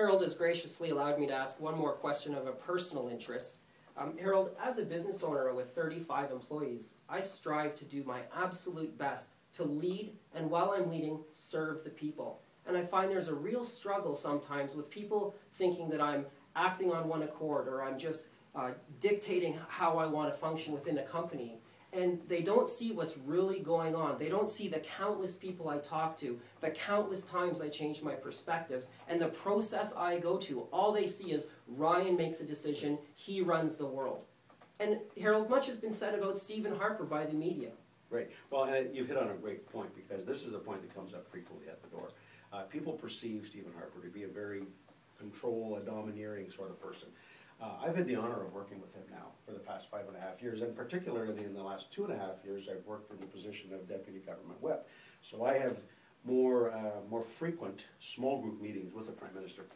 Harold has graciously allowed me to ask one more question of a personal interest. Harold, as a business owner with 35 employees, I strive to do my absolute best to lead, and while I'm leading, serve the people. And I find there's a real struggle sometimes with people thinking that I'm acting on one accord, or I'm just dictating how I want to function within a company. And they don't see what's really going on. They don't see the countless people I talk to, the countless times I change my perspectives, and the process I go to. All they see is Ryan makes a decision, he runs the world. And Harold, much has been said about Stephen Harper by the media. Right. Well, and you've hit on a great point, because this is a point that comes up frequently at the door. People perceive Stephen Harper to be a very a domineering sort of person. I've had the honor of working with him now for the past 5.5 years, and particularly in the last 2.5 years, I've worked in the position of Deputy Government Whip. So I have more frequent small group meetings with the Prime Minister.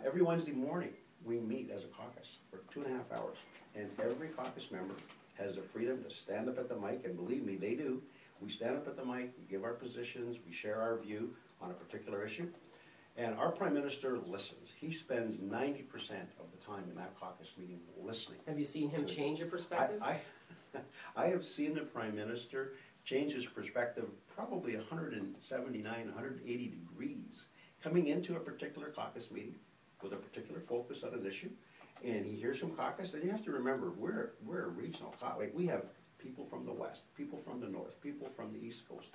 Every Wednesday morning, we meet as a caucus for 2.5 hours, and every caucus member has the freedom to stand up at the mic, and believe me, they do. We stand up at the mic, we give our positions, we share our view on a particular issue. And our Prime Minister listens. He spends 90% of the time in that caucus meeting listening. Have you seen him change a perspective? I have seen the Prime Minister change his perspective probably 179, 180 degrees, coming into a particular caucus meeting with a particular focus on an issue. And he hears from caucus, and you have to remember, we're a regional caucus. Like, we have people from the west, people from the north, people from the east coast,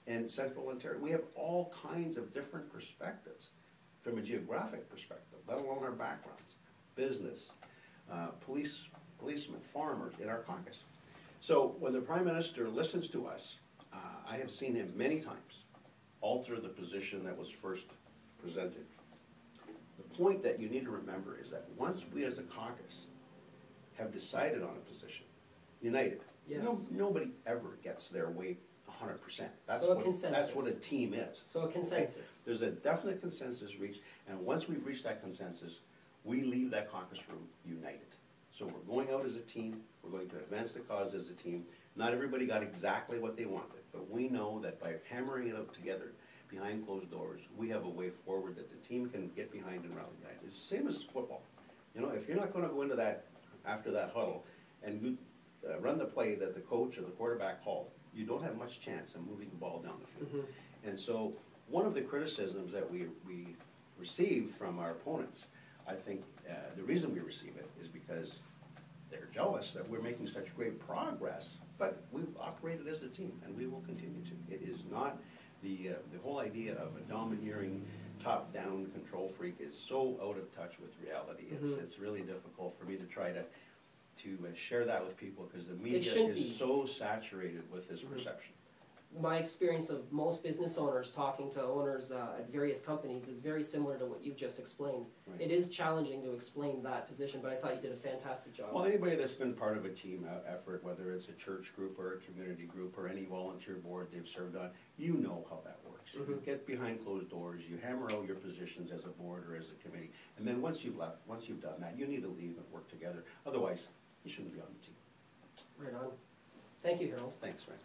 and Central Ontario. We have all kinds of different perspectives from a geographic perspective, let alone our backgrounds, business, policemen, farmers in our caucus. So when the Prime Minister listens to us, I have seen him many times alter the position that was first presented. The point that you need to remember is that once we as a caucus have decided on a position, united, yes. Nobody ever gets their way 100%. That's what a team is. So a consensus. Okay? There's a definite consensus reached, and once we've reached that consensus, we leave that caucus room united. So we're going out as a team, we're going to advance the cause as a team. Not everybody got exactly what they wanted, but we know that by hammering it out together behind closed doors, we have a way forward that the team can get behind and rally behind. It's the same as football. You know, if you're not going to go into that after that huddle and run the play that the coach or the quarterback called, you don't have much chance of moving the ball down the field. Mm-hmm. And so one of the criticisms that we receive from our opponents, I think the reason we receive it is because they're jealous that we're making such great progress, but we've operated as a team, and we will continue to. It is not the whole idea of a domineering, top-down control freak is so out of touch with reality. It's really difficult for me to try to share that with people, because the media is so saturated with this perception. My experience of most business owners talking to owners at various companies is very similar to what you've just explained. Right. It is challenging to explain that position, but I thought you did a fantastic job. Well, anybody that's been part of a team effort, whether it's a church group or a community group or any volunteer board they've served on, you know how that works. You get behind closed doors, you hammer out your positions as a board or as a committee, and then once you've done that, you need to leave and work together. Otherwise, you shouldn't be on the team. Right on. Thank you, Harold. Thanks, Ryan.